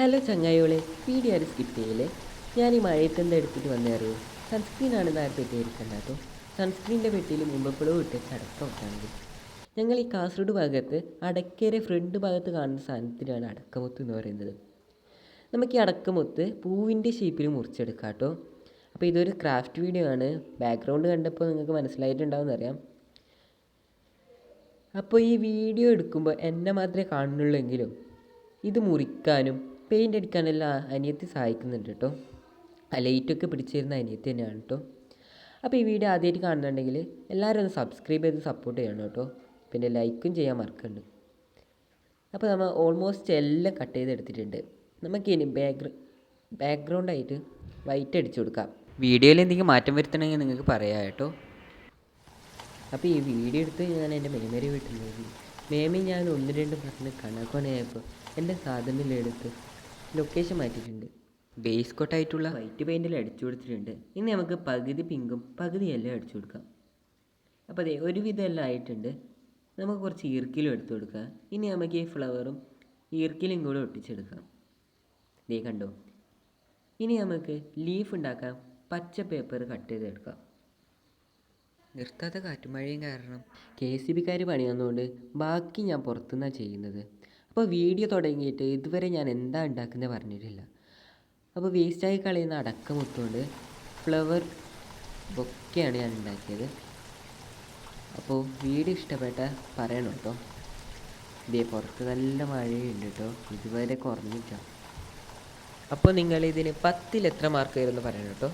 Hello ചങ്ങായികളെ, video ആരും skip ചെയ്യല്ലേ. ഞാൻ ഈ മഴയത്ത് എന്താ എടുത്തിട്ട് വന്നേ അറിയോ? സൺസ്ക്രീനാണ് ആരും തെറ്റിയിരിക്കണ്ട കേട്ടോ. സൺസ്ക്രീനിൻ്റെ പെട്ടിയിൽ മുമ്പെപ്പോഴോ ഇട്ട് അടക്ക വെക്കാണെങ്കിൽ ഞങ്ങൾ ഈ കാസർഗോഡ് ഭാഗത്ത് അടക്കയുടെ ഫ്രണ്ട് ഭാഗത്ത് കാണുന്ന സാധനത്തിനാണ് അടക്കമുത്ത് എന്ന് പറയുന്നത്. നമുക്ക് ഈ അടക്കമുത്ത് പൂവിൻ്റെ ഷേപ്പിൽ മുറിച്ചെടുക്കാം കേട്ടോ. അപ്പോൾ ഇതൊരു ക്രാഫ്റ്റ് വീഡിയോ ആണ്. ബാക്ക്ഗ്രൗണ്ട് കണ്ടപ്പോൾ നിങ്ങൾക്ക് മനസ്സിലായിട്ടുണ്ടാവും അറിയാം. അപ്പോൾ ഈ വീഡിയോ എടുക്കുമ്പോൾ എന്നെ മാത്രമേ കാണുന്നുള്ളൂ എങ്കിലും ഇത് മുറിക്കാനും പെയിൻ്റ് അടിക്കാനെല്ലാം അനിയത്തി സഹായിക്കുന്നുണ്ട് കേട്ടോ. ആ ലൈറ്റൊക്കെ പിടിച്ചിരുന്ന അനിയത്തി തന്നെയാണ് കേട്ടോ. അപ്പോൾ ഈ വീഡിയോ ആദ്യമായിട്ട് കാണുന്നുണ്ടെങ്കിൽ എല്ലാവരും ഒന്ന് സബ്സ്ക്രൈബ് ചെയ്ത് സപ്പോർട്ട് ചെയ്യണം കേട്ടോ. പിന്നെ ലൈക്കും ചെയ്യാൻ മറക്കണ്ട. അപ്പോൾ നമ്മൾ ഓൾമോസ്റ്റ് എല്ലാം കട്ട് ചെയ്തെടുത്തിട്ടുണ്ട്. നമുക്കിനി ബാക്ക്ഗ്രൗണ്ടായിട്ട് വൈറ്റ് അടിച്ചു കൊടുക്കാം. വീഡിയോയിൽ എന്തെങ്കിലും മാറ്റം വരുത്തണമെങ്കിൽ നിങ്ങൾക്ക് പറയാം കേട്ടോ. അപ്പോൾ ഈ വീഡിയോ എടുത്ത് ഞാൻ എൻ്റെ മേമേരെ വീട്ടിലായിരുന്നു. മേമി ഞാൻ 1-2 പറഞ്ഞ് കണക്കോണയായപ്പോൾ എൻ്റെ സാധനമെടുത്ത് ലൊക്കേഷൻ മാറ്റിയിട്ടുണ്ട്. ബേസ് കോട്ടായിട്ടുള്ള വൈറ്റ് പെയിൻറ്റിൽ അടിച്ചു കൊടുത്തിട്ടുണ്ട്. ഇനി നമുക്ക് പകുതി പിങ്കും പകുതി എല്ലാം അടിച്ചു കൊടുക്കാം. അപ്പോൾ അതെ, ഒരുവിധം എല്ലാം ആയിട്ടുണ്ട്. നമുക്ക് കുറച്ച് ഈർക്കിലും എടുത്തു കൊടുക്കാം. ഇനി നമുക്ക് ഈ ഫ്ലവറും ഈർക്കിലും കൂടെ ഒട്ടിച്ചെടുക്കാം. ദേ കണ്ടോ. ഇനി നമുക്ക് ലീഫ് ഉണ്ടാക്കാം. പച്ച പേപ്പർ കട്ട് ചെയ്തെടുക്കാം. നിർത്താത്ത കാറ്റും മഴയും കാരണം KCBക്കാർ പണി വന്നുകൊണ്ട് ബാക്കി ഞാൻ പുറത്തുനിന്നാണ് ചെയ്യുന്നത്. അപ്പോൾ വീഡിയോ തുടങ്ങിയിട്ട് ഇതുവരെ ഞാൻ എന്താ ഉണ്ടാക്കുന്നത് പറഞ്ഞിട്ടില്ല. അപ്പോൾ വേസ്റ്റായി കളയുന്ന അടക്കമുത്തുകൊണ്ട് ഫ്ലവർ ബൊക്കെയാണ് ഞാൻ ഉണ്ടാക്കിയത്. അപ്പോൾ വീഡിയോ ഇഷ്ടപ്പെട്ടാൽ പറയണം കേട്ടോ. ഇതേ പുറത്ത് നല്ല മഴയുണ്ട് കേട്ടോ, ഇതുവരെ കുറഞ്ഞിട്ടാണ്. അപ്പോൾ നിങ്ങളിതിന് 10ൽ എത്ര മാർക്ക് വരുമെന്ന് പറയണം കേട്ടോ.